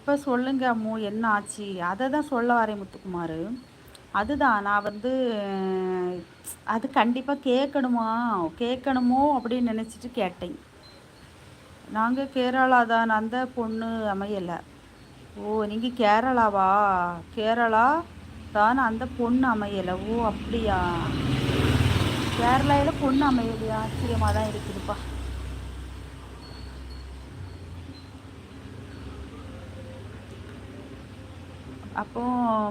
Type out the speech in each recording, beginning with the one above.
இப்போ சொல்லுங்க அம்மு, என்ன ஆச்சு? அதை தான் சொல்ல வரேன் முத்துக்குமார். அதுதான் நான் வந்து அது கண்டிப்பாக கேட்கணுமா, கேட்கணுமோ அப்படின்னு நினச்சிட்டு கேட்டேன். நாங்கள் கேரளா தான், அந்த பொண்ணு அமையலை. ஓ, நீங்கள் கேரளாவா? கேரளா தான், அந்த பொண்ணு அமையலை. ஓ அப்படியா? கேரளாவில் பொண்ணு அமையலையா? ஆச்சரியமாக தான் இருக்குதுப்பா. அப்போ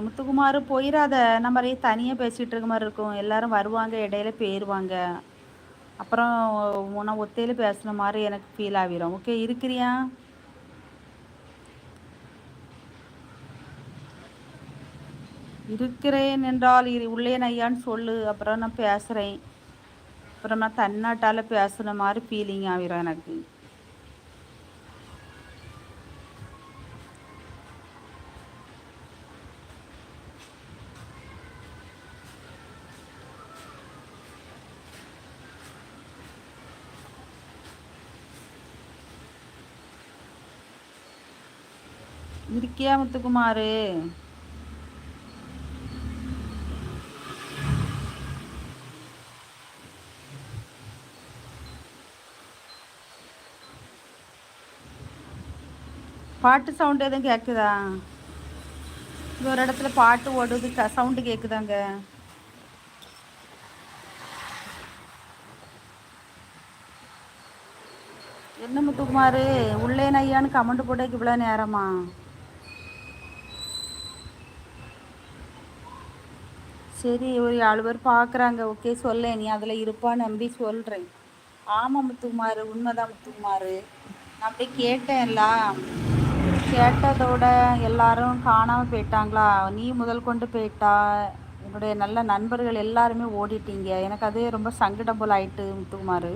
முத்துக்குமார் போயிடாத. நம்ம மாதிரியே தனியாக பேசிகிட்டு இருக்க மாதிரி இருக்கும். எல்லாரும் வருவாங்க, இடையில போயிடுவாங்க. அப்புறம் நான் ஒத்தையில் பேசுன மாதிரி எனக்கு ஃபீல் ஆகிரும். ஓகே, இருக்கிறியா? இருக்கிறேன் என்றால் உள்ளே ஐயான்னு சொல்லு, அப்புறம் நான் பேசுகிறேன். அப்புறம் நான் தன்னாட்டால் பேசுன மாதிரி ஃபீலிங் ஆகிரும் எனக்கு. இருக்கியா முத்துக்குமார்? பாட்டு சவுண்டு எதுவும் கேட்குதா? இங்கே ஒரு இடத்துல பாட்டு ஓடுது, சவுண்டு கேட்குதாங்க. என்ன முத்துக்குமார், உள்ளே ஐயான்னு கமெண்ட் போட்டதுக்கு இவ்வளோ நேரமா? சரி, ஒரு 7 பேர் பார்க்குறாங்க. ஓகே, சொல்ல நீ அதில் இருப்பா, நம்பி சொல்கிறேன். ஆமாம் முத்துக்குமார், உண்மைதான் முத்துக்குமார். நான் அப்படியே கேட்டேன்ல, கேட்டதோட எல்லாரும் காணாமல் போயிட்டாங்களா, நீ முதல் கொண்டு போயிட்டா, என்னுடைய நல்ல நண்பர்கள் எல்லாருமே ஓடிட்டீங்க. எனக்கு அது ரொம்ப சங்கடம் போல் ஆயிட்டு முத்துக்குமார்.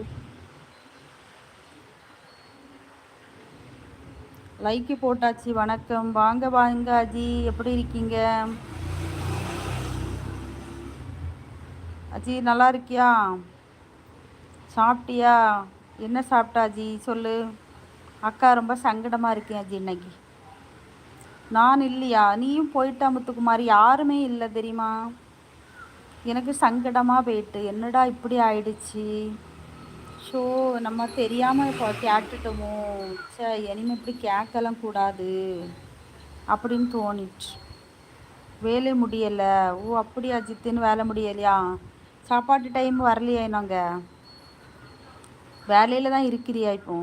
லைக்கு போட்டாச்சு. வணக்கம், வாங்க வாங்க அஜி, எப்படி இருக்கீங்க? அஜி நல்லா இருக்கியா? சாப்பிட்டியா? என்ன சாப்பிட்டா அஜி சொல்லு. அக்கா ரொம்ப சங்கடமாக இருக்கேன் அஜி இன்னைக்கு. நான் இல்லையா? நீயும் போயிட்டா முத்துக்குமார், யாருமே இல்லை தெரியுமா? எனக்கு சங்கடமாக போயிட்டு, என்னடா இப்படி ஆயிடுச்சு. ஷோ, நம்ம தெரியாமல் இப்போ கேட்டுட்டோமோ, சே இனிமேல் இப்படி கேட்கலாம் கூடாது அப்படின்னு தோணிட்டு. வேலை முடியலை. ஓ அப்படியா ஜித்துன்னு, வேலை முடியலையா? சாப்பாட்டு டைம் வரலையா? நாங்கள் வேலையில் தான் இருக்கிறியா இப்போ?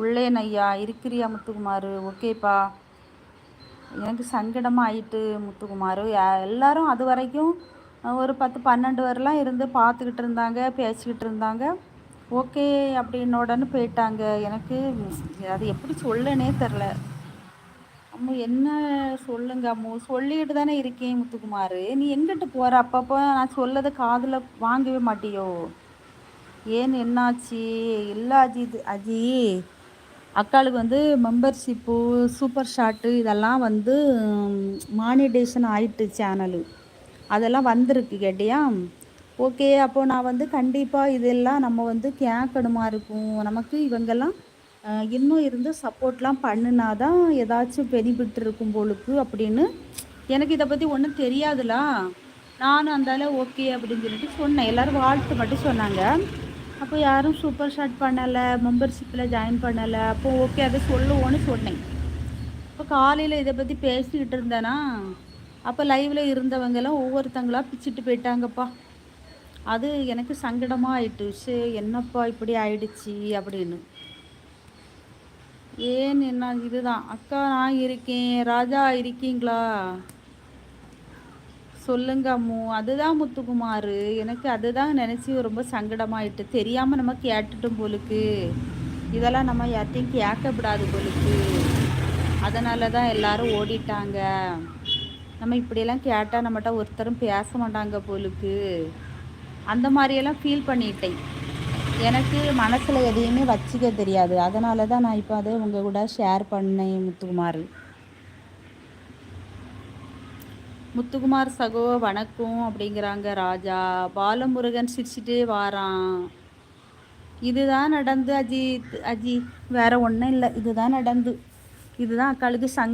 உள்ளேன் ஐயா, இருக்கிறியா முத்துக்குமார்? ஓகேப்பா. எனக்கு சங்கடமாக ஆயிட்டு முத்துக்குமார். எல்லாரும் அது வரைக்கும் ஒரு 10-12 வரலாம் இருந்து பார்த்துக்கிட்டு இருந்தாங்க, பேசிக்கிட்டு இருந்தாங்க. ஓகே அப்படின்னு உடனே போயிட்டாங்க. எனக்கு அது எப்படி சொல்லனே தெரில. அம்மு என்ன சொல்லுங்க அம்மு, சொல்லிட்டு தானே இருக்கேன் முத்துக்குமார். நீ எங்கிட்டு போகிற? அப்பப்போ நான் சொல்லதை காதில் வாங்கவே மாட்டியோ? ஏன் என்னாச்சு? இல்லை அஜி, அஜி அக்காளுக்கு வந்து மெம்பர்ஷிப்பு, சூப்பர் ஷாட்டு இதெல்லாம் வந்து மானிடேஷன் ஆயிட்டு சேனலு, அதெல்லாம் வந்திருக்கு கேட்டியா? ஓகே, அப்போது நான் வந்து கண்டிப்பாக இதெல்லாம் நம்ம வந்து கேட்கணுமா இருக்கும். நமக்கு இவங்கெல்லாம் இன்னும் இருந்து சப்போர்ட்லாம் பண்ணினாதான் ஏதாச்சும் பெனிஃபிட் இருக்கும் போலுக்கு அப்படின்னு. எனக்கு இதை பற்றி ஒன்றும் தெரியாதுலா. நானும் அந்தால ஓகே அப்படின்னு சொல்லிட்டு சொன்னேன். எல்லோரும் வாழ்த்து மட்டும் சொன்னாங்க. அப்போ யாரும் சூப்பர் ஷாட் பண்ணலை, மெம்பர்ஷிப்பில் ஜாயின் பண்ணலை. அப்போ ஓகே அதை சொல்லுவோன்னு சொன்னேன். இப்போ காலையில் இதை பற்றி பேசிக்கிட்டு இருந்தேனா, அப்போ லைவில் இருந்தவங்கெல்லாம் ஒவ்வொருத்தங்களாக பிச்சுட்டு போயிட்டாங்கப்பா. அது எனக்கு சங்கடமாக ஆயிட்டு. சரி என்னப்பா இப்படி ஆயிடுச்சு அப்படின்னு. ஏன் என்ன இதுதான் அக்கா, நான் இருக்கேன். ராஜா இருக்கீங்களா? சொல்லுங்க அம்மு. அதுதான் முத்துக்குமார், எனக்கு அதுதான் நினச்சி ரொம்ப சங்கடமாயிட்டு. தெரியாமல் நம்ம கேட்டுட்டோம் போலுக்கு. இதெல்லாம் நம்ம யார்ட்டையும் கேட்கக்கூடாது போலுக்கு. அதனால தான் எல்லாரும் ஓடிட்டாங்க. நம்ம இப்படியெல்லாம் கேட்டால் நம்மகிட்ட ஒருத்தரும் பேச மாட்டாங்க போலுக்கு. அந்த மாதிரியெல்லாம் ஃபீல் பண்ணிட்டேன். எனக்கு மனசில் எதையுமே வச்சுக்க தெரியாது. அதனால தான் நான் இப்போ அதை உங்கள் கூட ஷேர் பண்ணேன் முத்துக்குமார். முத்துக்குமார் சகோ வணக்கம் அப்படிங்கிறாங்க ராஜா. பாலமுருகன் சிரிச்சுட்டே வாரான். இதுதான் நடந்து அஜித், அஜி வேற ஒன்றும் இல்லை. இதுதான் நடந்து. இதுதான் அக்காளுக்கு